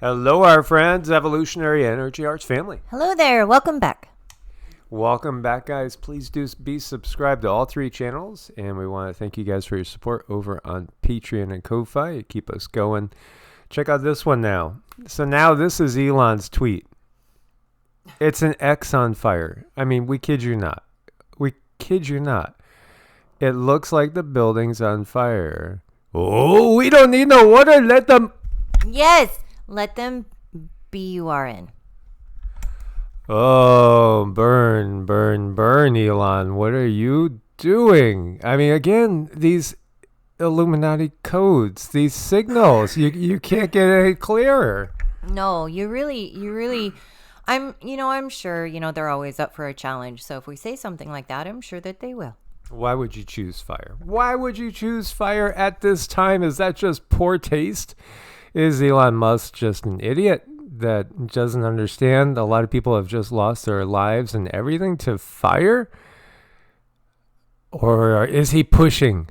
Hello, our friends, Evolutionary Energy Arts family. Hello there. Welcome back. Welcome back, guys. Please do be subscribed to all three channels, and we want to thank you guys for your support over on Patreon and Ko-Fi. Keep us going. Check out this one now. So now this is Elon's tweet. It's an X on fire. I mean, we kid you not. We kid you not. It looks like the building's on fire. Oh, we don't need no water. Let them... Yes, let them burn. Oh, burn, burn, burn, Elon. What are you doing? I mean, again, these Illuminati codes, these signals, you can't get any clearer. No, you really, I'm sure, they're always up for a challenge. So if we say something like that, I'm sure that they will. Why would you choose fire? Why would you choose fire at this time? Is that just poor taste? Is Elon Musk just an idiot that doesn't understand a lot of people have just lost their lives and everything to fire? Or is he pushing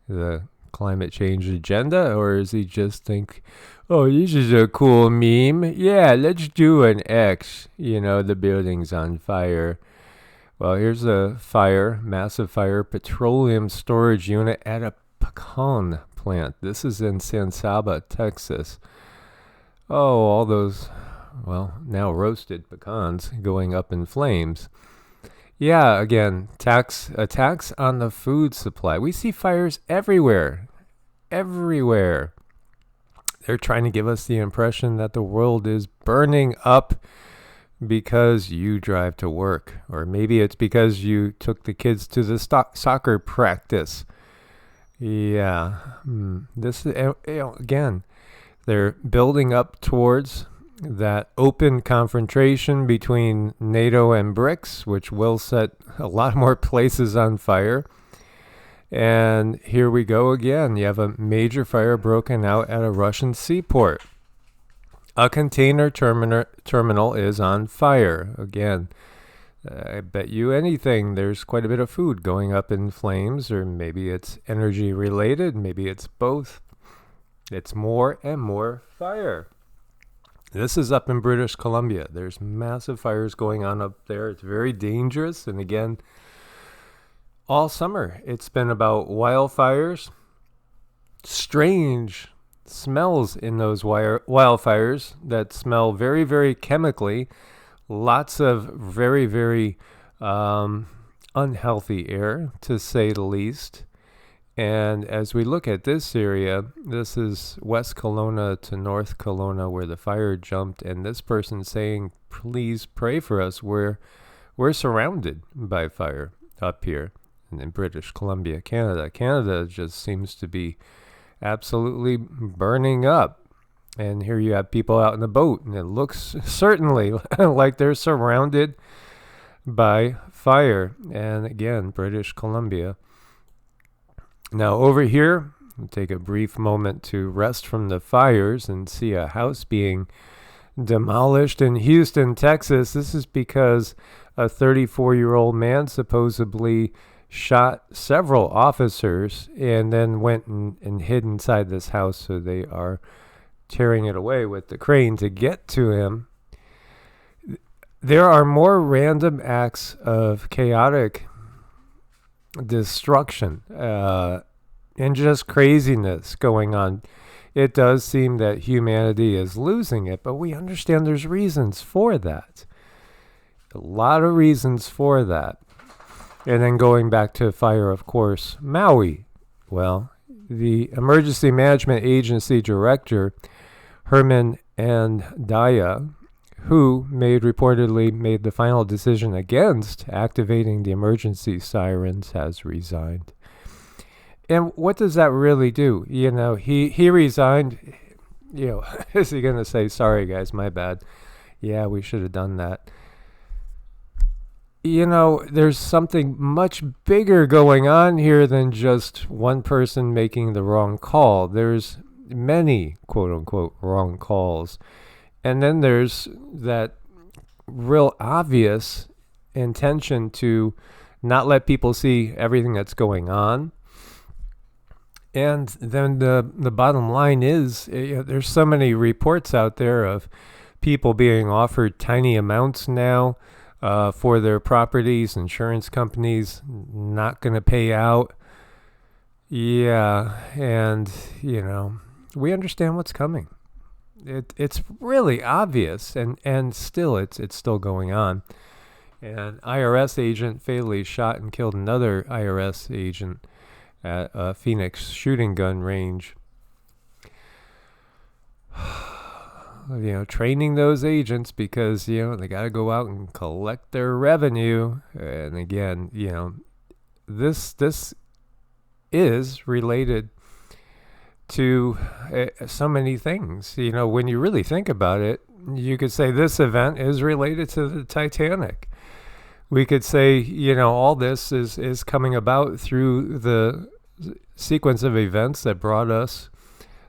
the climate change agenda? Or is he just think, oh, this is a cool meme. Yeah, let's do an X. The building's on fire. Well, here's a fire, massive fire, petroleum storage unit at a pecan plant. This is in San Saba, Texas. Oh, all those, now roasted pecans going up in flames. Yeah, again, attacks on the food supply. We see fires everywhere. Everywhere. They're trying to give us the impression that the world is burning up because you drive to work. Or maybe it's because you took the kids to the soccer practice. Yeah. This is, again, they're building up towards that open confrontation between NATO and BRICS, which will set a lot more places on fire. And here we go again. You have a major fire broken out at a Russian seaport. A container terminal is on fire. Again, I bet you anything there's quite a bit of food going up in flames, or maybe it's energy related, maybe it's both. It's more and more fire. This is up in British Columbia. There's massive fires going on up there. It's very dangerous. And again, all summer it's been about wildfires. Strange smells in those wildfires that smell very, very chemically. Lots of very, very unhealthy air, to say the least. And as we look at this area, this is West Kelowna to North Kelowna where the fire jumped. And this person saying, please pray for us. We're surrounded by fire up here in British Columbia, Canada. Canada just seems to be absolutely burning up. And here you have people out in the boat, and it looks certainly like they're surrounded by fire. And again, British Columbia. Now over here, we'll take a brief moment to rest from the fires and see a house being demolished in Houston, Texas. This is because a 34-year-old man supposedly shot several officers and then went and hid inside this house. So they are tearing it away with the crane to get to him. There are more random acts of chaotic destruction and just craziness going on. It does seem that humanity is losing it, but we understand there's reasons for that. A lot of reasons for that. And then going back to fire, of course, Maui. Well, the Emergency Management Agency Director, Herman Andaya, who reportedly made the final decision against activating the emergency sirens, has resigned. And what does that really do? He resigned. Is he going to say, sorry, guys, my bad? Yeah, we should have done that. There's something much bigger going on here than just one person making the wrong call. There's many, quote unquote, wrong calls. And then there's that real obvious intention to not let people see everything that's going on. And then the bottom line is, there's so many reports out there of people being offered tiny amounts now for their properties. Insurance companies not going to pay out. Yeah, and we understand what's coming. It's really obvious, and still it's still going on. An IRS agent fatally shot and killed another IRS agent at a Phoenix shooting gun range. Training those agents because, they got to go out and collect their revenue. And again, this is related to so many things. When you really think about it, you could say this event is related to the Titanic. We could say, all this is coming about through the sequence of events that brought us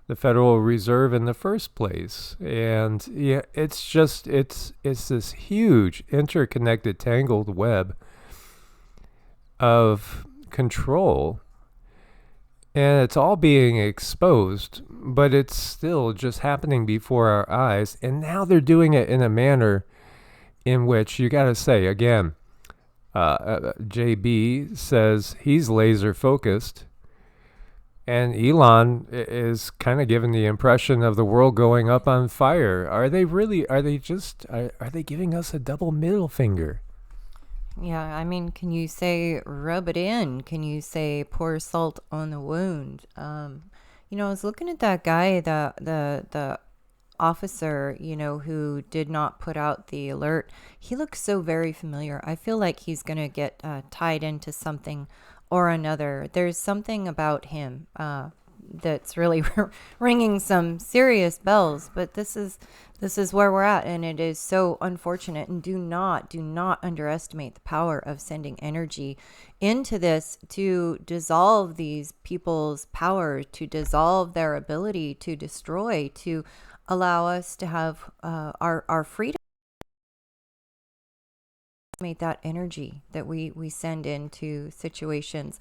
the Federal Reserve in the first place. And it's this huge interconnected tangled web of control, and it's all being exposed, but it's still just happening before our eyes. And now they're doing it in a manner in which you got to say again, JB says he's laser focused, and Elon is kind of giving the impression of the world going up on fire. Are they giving us a double middle finger? Yeah, I mean, can you say rub it in? Can you say pour salt on the wound? I was looking at that guy, the officer, who did not put out the alert. He looks so very familiar. I feel like he's going to get tied into something or another. There's something about him that's really ringing some serious bells, but this is where we're at, and it is so unfortunate. And do not underestimate the power of sending energy into this to dissolve these people's power, to dissolve their ability to destroy, to allow us to have our freedom. That energy that we send into situations.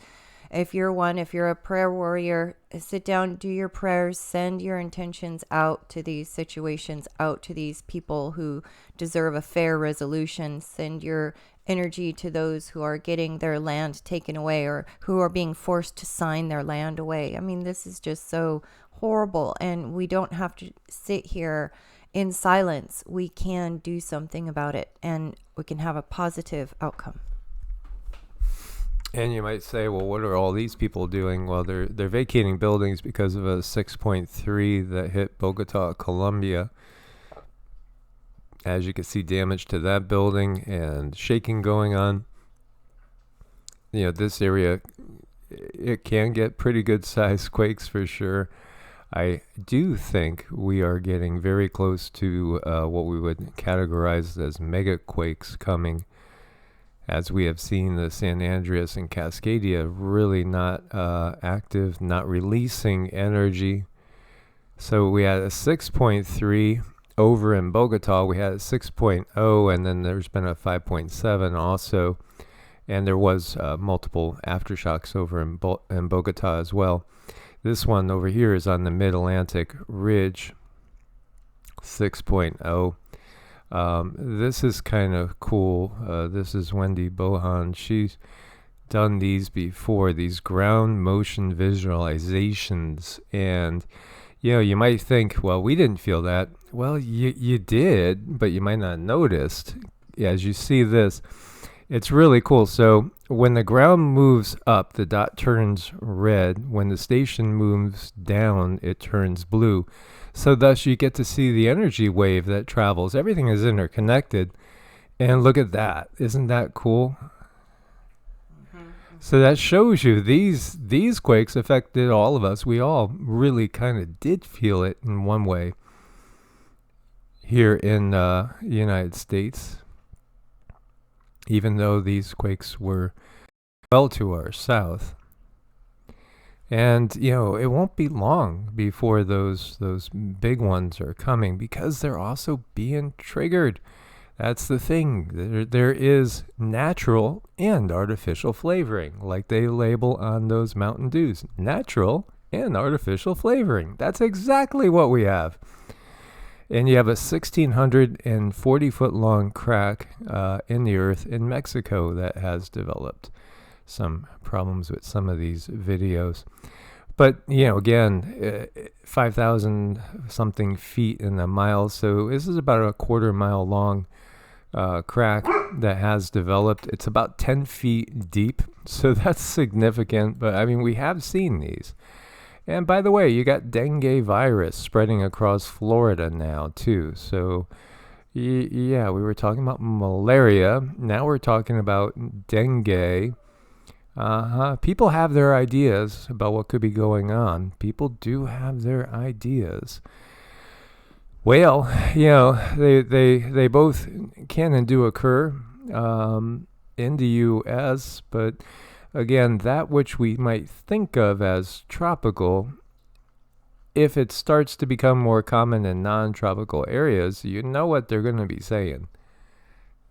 If you're a prayer warrior, sit down, do your prayers, send your intentions out to these situations, out to these people who deserve a fair resolution. Send your energy to those who are getting their land taken away or who are being forced to sign their land away. I mean, this is just so horrible, and we don't have to sit here in silence. We can do something about it, and we can have a positive outcome. And you might say, well, what are all these people doing? Well, they're vacating buildings because of a 6.3 that hit Bogota, Colombia. As you can see, damage to that building and shaking going on. This area, it can get pretty good sized quakes for sure. I do think we are getting very close to what we would categorize as mega quakes coming, as we have seen the San Andreas and Cascadia really not active, not releasing energy. So we had a 6.3 over in Bogota. We had a 6.0, and then there's been a 5.7 also. And there was multiple aftershocks over in Bogota as well. This one over here is on the Mid-Atlantic Ridge, 6.0. This is kind of cool. This is Wendy Bohan. She's done these before, these ground motion visualizations. And, you might think, well, we didn't feel that. Well, you did, but you might not have noticed. As you see this, it's really cool. So when the ground moves up, the dot turns red. When the station moves down, it turns blue. So thus you get to see the energy wave that travels. Everything is interconnected. And look at that. Isn't that cool? Mm-hmm. So that shows you these quakes affected all of us. We all really kind of did feel it in one way here in the United States, even though these quakes were well to our south. And, it won't be long before those big ones are coming, because they're also being triggered. That's the thing. There is natural and artificial flavoring, like they label on those Mountain Dews. Natural and artificial flavoring. That's exactly what we have. And you have a 1,640 foot long crack in the earth in Mexico that has developed some problems with some of these videos. But, again, 5,000 something feet in a mile. So this is about a quarter-mile long crack that has developed. It's about 10 feet deep. So that's significant. But, I mean, we have seen these. And by the way, you got dengue virus spreading across Florida now, too. So, yeah, we were talking about malaria. Now we're talking about dengue. People have their ideas about what could be going on. People do have their ideas. Well, they both can and do occur in the U.S., but again, that which we might think of as tropical, if it starts to become more common in non-tropical areas, you know what they're going to be saying.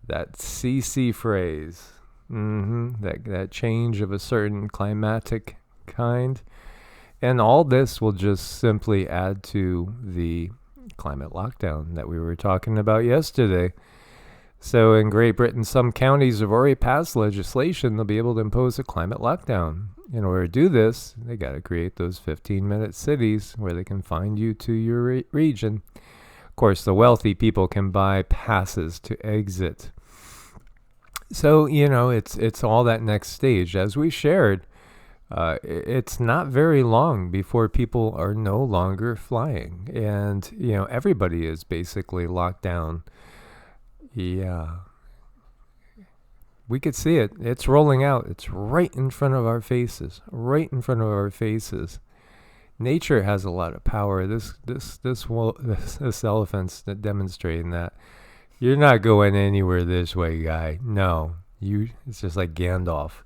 That CC phrase. That change of a certain climatic kind. And all this will just simply add to the climate lockdown that we were talking about yesterday. So in Great Britain, some counties have already passed legislation they'll be able to impose a climate lockdown. In order to do this, they got to create those 15-minute cities where they can find you to your region. Of course, the wealthy people can buy passes to exit. So, it's all that next stage. As we shared, it's not very long before people are no longer flying. And, everybody is basically locked down. Yeah. We could see it. It's rolling out. It's right in front of our faces. Right in front of our faces. Nature has a lot of power. This elephant's demonstrating that. You're not going anywhere this way, guy. No. It's just like Gandalf.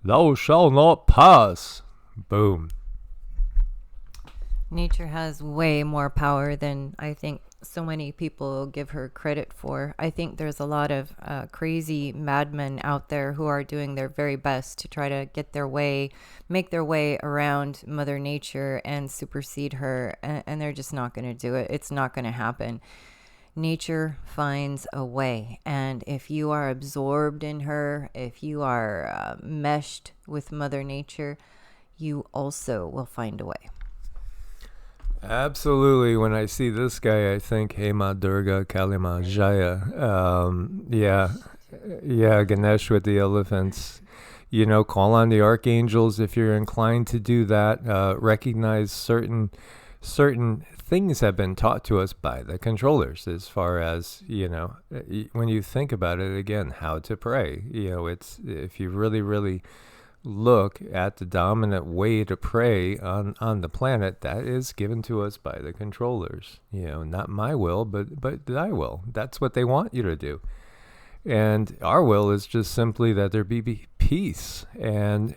Thou shalt not pass. Boom. Nature has way more power than I think so many people give her credit for. I think there's a lot of crazy madmen out there who are doing their very best to try to make their way around Mother Nature and supersede her. And they're just not going to do it. It's not going to happen. Nature finds a way, and if you are absorbed in her, if you are meshed with Mother Nature, you also will find a way. Absolutely. When I see this guy, I think, Hey Ma Durga Kalima Jaya. Ganesh with the elephants. Call on the archangels if you're inclined to do that. Recognize certain things have been taught to us by the controllers as far as, when you think about it, again, how to pray. It's, if you really, really look at the dominant way to pray on the planet, that is given to us by the controllers. Not my will, but thy will. That's what they want you to do. And our will is just simply that there be peace, and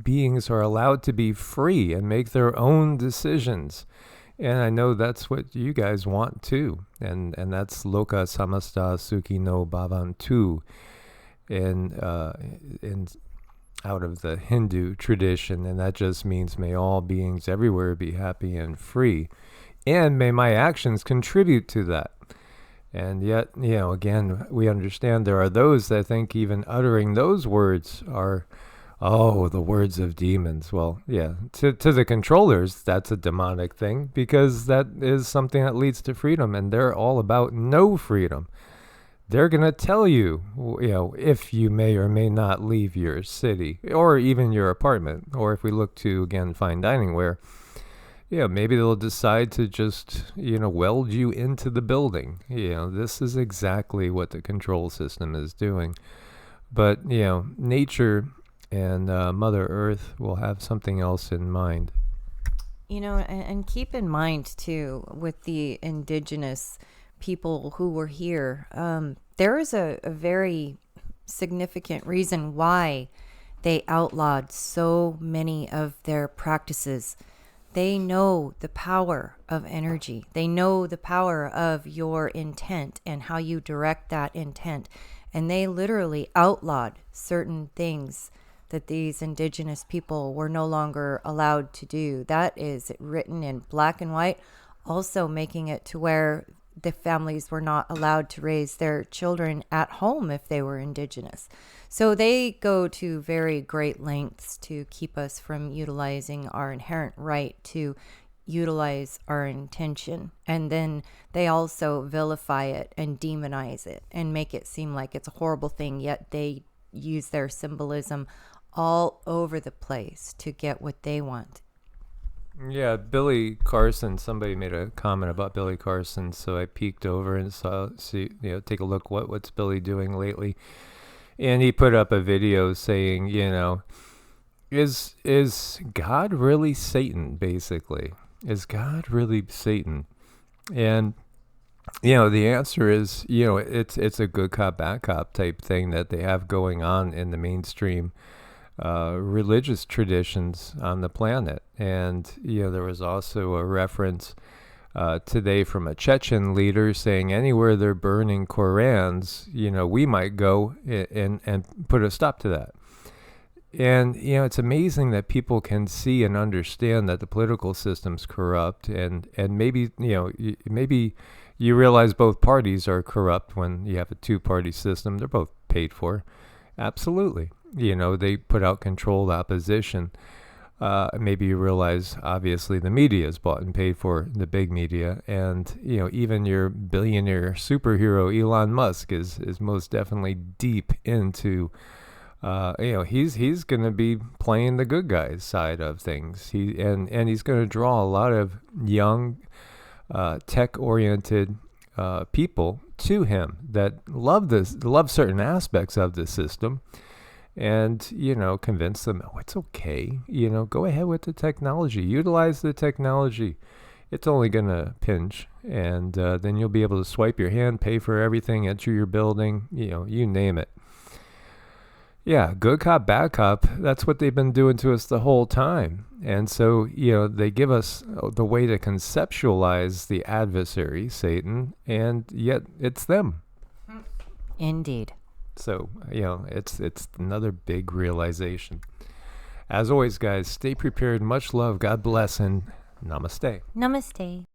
beings are allowed to be free and make their own decisions. And I know that's what you guys want too. And that's Loka Samasta Sukhino Bhavantu in out of the Hindu tradition. And that just means may all beings everywhere be happy and free. And may my actions contribute to that. And yet, again, we understand there are those that think even uttering those words are the words of demons. Well, yeah, to the controllers, that's a demonic thing because that is something that leads to freedom, and they're all about no freedom. They're going to tell you, if you may or may not leave your city or even your apartment, or if we look to, again, fine dining where, maybe they'll decide to just, weld you into the building. This is exactly what the control system is doing. But, nature and Mother Earth will have something else in mind. And keep in mind, too, with the indigenous people who were here, there is a very significant reason why they outlawed so many of their practices. They know the power of energy. They know the power of your intent and how you direct that intent. And they literally outlawed certain things that these indigenous people were no longer allowed to do. That is written in black and white, also making it to where the families were not allowed to raise their children at home if they were indigenous. So they go to very great lengths to keep us from utilizing our inherent right to utilize our intention. And then they also vilify it and demonize it and make it seem like it's a horrible thing, yet they use their symbolism all over the place to get what they want. Yeah, Billy Carson. Somebody made a comment about Billy Carson, so I peeked over and take a look what's Billy doing lately. And he put up a video saying, is God really Satan? Basically, is God really Satan? And the answer is, it's a good cop, bad cop type thing that they have going on in the mainstream religious traditions on the planet. And there was also a reference today from a Chechen leader saying anywhere they're burning Korans, we might go and put a stop to that. And it's amazing that people can see and understand that the political system's corrupt, and maybe maybe you realize both parties are corrupt when you have a two-party system. They're both paid for. Absolutely. They put out controlled opposition. Maybe you realize, obviously, the media is bought and paid for, the big media. And, even your billionaire superhero, Elon Musk, is most definitely deep into, he's going to be playing the good guys side of things. And he's going to draw a lot of young, tech-oriented people to him that love certain aspects of the system. And, convince them, it's okay. Go ahead with the technology. Utilize the technology. It's only going to pinch. And then you'll be able to swipe your hand, pay for everything, enter your building, you name it. Yeah, good cop, bad cop. That's what they've been doing to us the whole time. And so, they give us the way to conceptualize the adversary, Satan, and yet it's them. Indeed. So, it's another big realization. As always, guys, stay prepared. Much love. God bless, and namaste. Namaste.